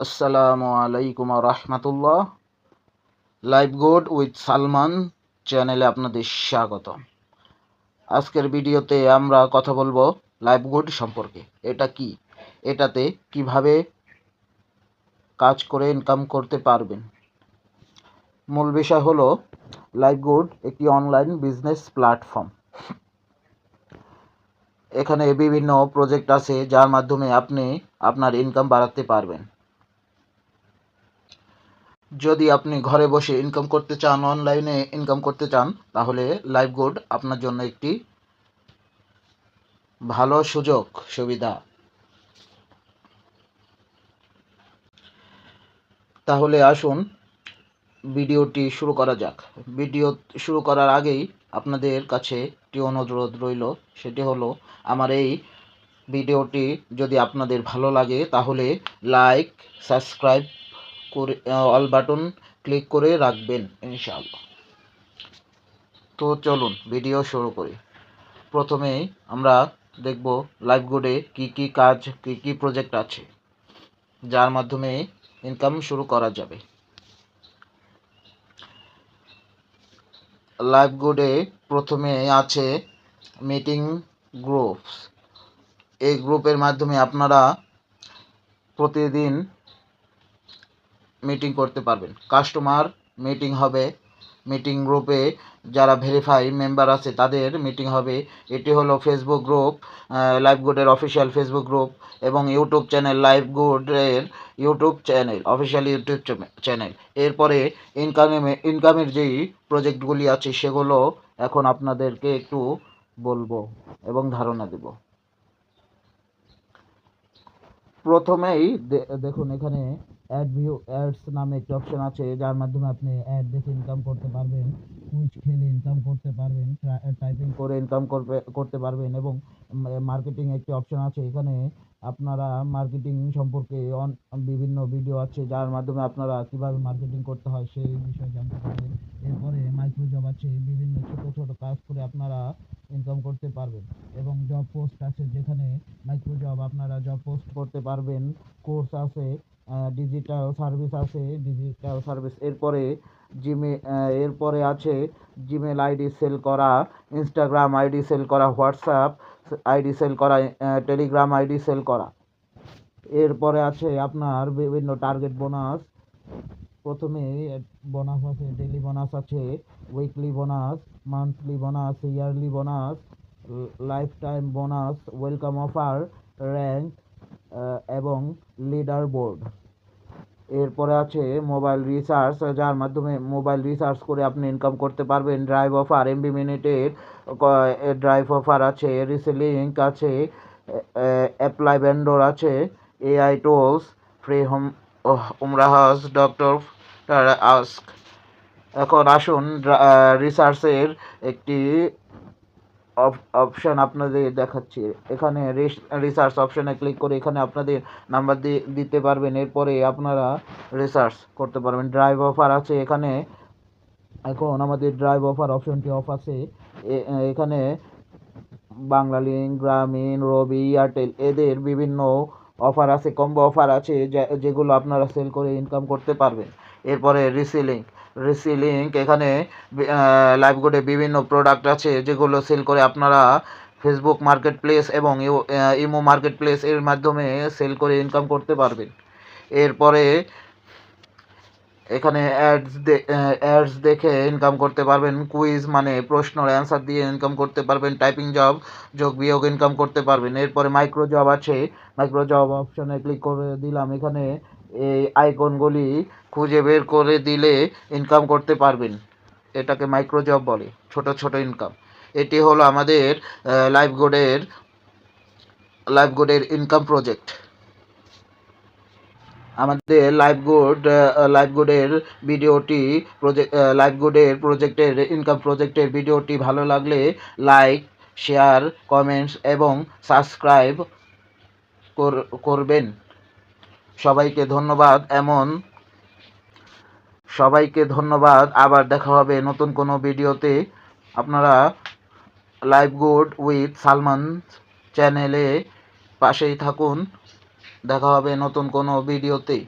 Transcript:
আসসালামু আলাইকুম রহমতুল্লাহ। Live good with Salman চ্যানেলে আপনাদের স্বাগত। আজকের ভিডিওতে আমরা কথা বলবো লাইভ গুড সম্পর্কে। এটা কি, এটাতে কিভাবে কাজ করে ইনকাম করতে পারবেন। মূল বিষয় হলো লাইভ গুড একটি অনলাইন বিজনেস প্ল্যাটফর্ম। এখানে বিভিন্ন প্রজেক্ট আছে যার মাধ্যমে আপনি আপনার ইনকাম বাড়াতে পারবেন। যদি আপনি ঘরে বসে ইনকাম করতে চান, অনলাইনে ইনকাম করতে চান, তাহলে লাইভ গুড আপনার জন্য একটি ভালো সুযোগ সুবিধা। তাহলে আসুন ভিডিওটি শুরু করা যাক। ভিডিও শুরু করার আগেই আপনাদের কাছে একটি অনুরোধ রইল, সেটি হলো আমার এই ভিডিওটি যদি আপনাদের ভালো লাগে তাহলে লাইক, সাবস্ক্রাইব করে অল বাটন ক্লিক করে রাখবেন ইনশাআল্লাহ। তো চলুন ভিডিও শুরু করি। প্রথমেই আমরা দেখব লাইভ গুডে কি কাজ, কি প্রজেক্ট আছে যার মাধ্যমে ইনকাম শুরু করা যাবে। লাইভ গুডে প্রথমে আছে মিটিং গ্রুপস। এই গ্রুপের মাধ্যমে আপনারা প্রতিদিন মিটিং করতে পারবেন। কাস্টমার মিটিং হবে, মিটিং গ্রুপে যারা ভেরিফাই মেম্বার আছে তাদের মিটিং হবে। এটি হলো ফেসবুক গ্রুপ, লাইভ গুডের অফিসিয়াল ফেসবুক গ্রুপ, এবং ইউটিউব চ্যানেল লাইভ গুডের YouTube channel, official YouTube channel. এরপরে ইনকামের যেই প্রজেক্টগুলি আছে সেগুলো এখন আপনাদেরকে একটু বলবো এবং ধারণা দেব। প্রথমেই দেখুন এখানে অ্যাডস নামে একটি অপশন আছে যার মাধ্যমে আপনি অ্যাড দেখে ইনকাম করতে পারবেন, কুইজ খেলে ইনকাম করতে পারবেন, টাইপিং করে ইনকাম করতে পারবেন, এবং মার্কেটিং একটি অপশন আছে। এখানে আপনারা মার্কেটিং সম্পর্কে বিভিন্ন ভিডিও আছে যার মাধ্যমে আপনারা কিভাবে মার্কেটিং করতে হয় সেই বিষয়ে জানতে পারবেন। এরপরে মাইক্রো জব আছে, বিভিন্ন ছোট ছোট কাজ করে আপনারা ইনকাম করতে পারবেন, এবং জব পোস্ট আছে যেখানে মাইক্রো জব আপনারা জব পোস্ট করতে পারবেন। কোর্স আছে, ডিজিটাল সার্ভিস। এরপরে আছে জিমেল আইডি সেল করা, ইনস্টাগ্রাম আইডি সেল করা, হোয়াটসঅ্যাপ আইডি সেল করা, টেলিগ্রাম আইডি সেল করা। এরপরে আছে আপনার বিভিন্ন টার্গেট বোনাস। প্রথমে বোনাস আছে, ডেইলি বোনাস আছে, weekly bonus, monthly bonus, yearly bonus, life time bonus, welcome offer, rank এবং লিডার বোর্ড। এরপরে আছে মোবাইল রিচার্জ, যার মাধ্যমে মোবাইল রিচার্জ করে আপনি ইনকাম করতে পারবেন। ড্রাইভ অফার, এমবি মিনিটের ড্রাইভ অফার আছে, রিসেলিং আছে, অ্যাপ্লাই ভেন্ডর আছে, এআই টুলস, ফ্রি হোম উমরাহাজ, ডক্টর আস্ক। এখন আসুন রিসার্চের একটি অপশন আপনাদের দেখাচ্ছি। এখানে রিসার্চ অপশনে ক্লিক করে এখানে আপনাদের নাম্বার দিতে পারবেন। এরপরে আপনারা রিসার্চ করতে পারবেন। ড্রাইভ অফার আছে এখানে। এখন আমাদের ড্রাইভ অফার অপশনটি অফ আছে। এখানে বাংলালিংক, গ্রামীণ, রবি, এয়ারটেল এদের বিভিন্ন অফার আছে, কম্বো অফার আছে যেগুলো আপনারা সেল করে ইনকাম করতে পারবেন। এরপরে রিসেলিং এখানে লাইভ গুডে বিভিন্ন প্রোডাক্ট আছে যেগুলো সেল করে আপনারা ফেসবুক মার্কেট প্লেস এবং ইমো মার্কেট প্লেস এর মাধ্যমে সেল করে ইনকাম করতে পারবেন। এরপরে এখানে অ্যাডস দেখে ইনকাম করতে পারবেন। কুইজ মানে প্রশ্নের অ্যান্সার দিয়ে ইনকাম করতে পারবেন। টাইপিং জব, যোগ বিয়োগ ইনকাম করতে পারবেন। এরপরে মাইক্রো জব আছে, মাইক্রো জব অপশনে ক্লিক করে দিলাম। এখানে এই আইকনগুলি খুঁজে বের করে দিলে ইনকাম করতে পারবেন। এটাকে মাইক্রো জব বলে, ছোট ছোট ইনকাম। এটি হলো আমাদের লাইভ গুডের ইনকাম প্রজেক্ট। আমাদের লাইভ গুডের ইনকাম প্রজেক্টের ভিডিওটি ভালো লাগলে লাইক, শেয়ার, কমেন্টস এবং সাবস্ক্রাইব করবেন। সবাইকে ধন্যবাদ। আবার দেখা হবে নতুন কোনো ভিডিওতে। আপনারা লাইভ গুড উইথ সালমান চ্যানেলে পাশেই থাকুন। দেখা হবে নতুন কোনো ভিডিওতে।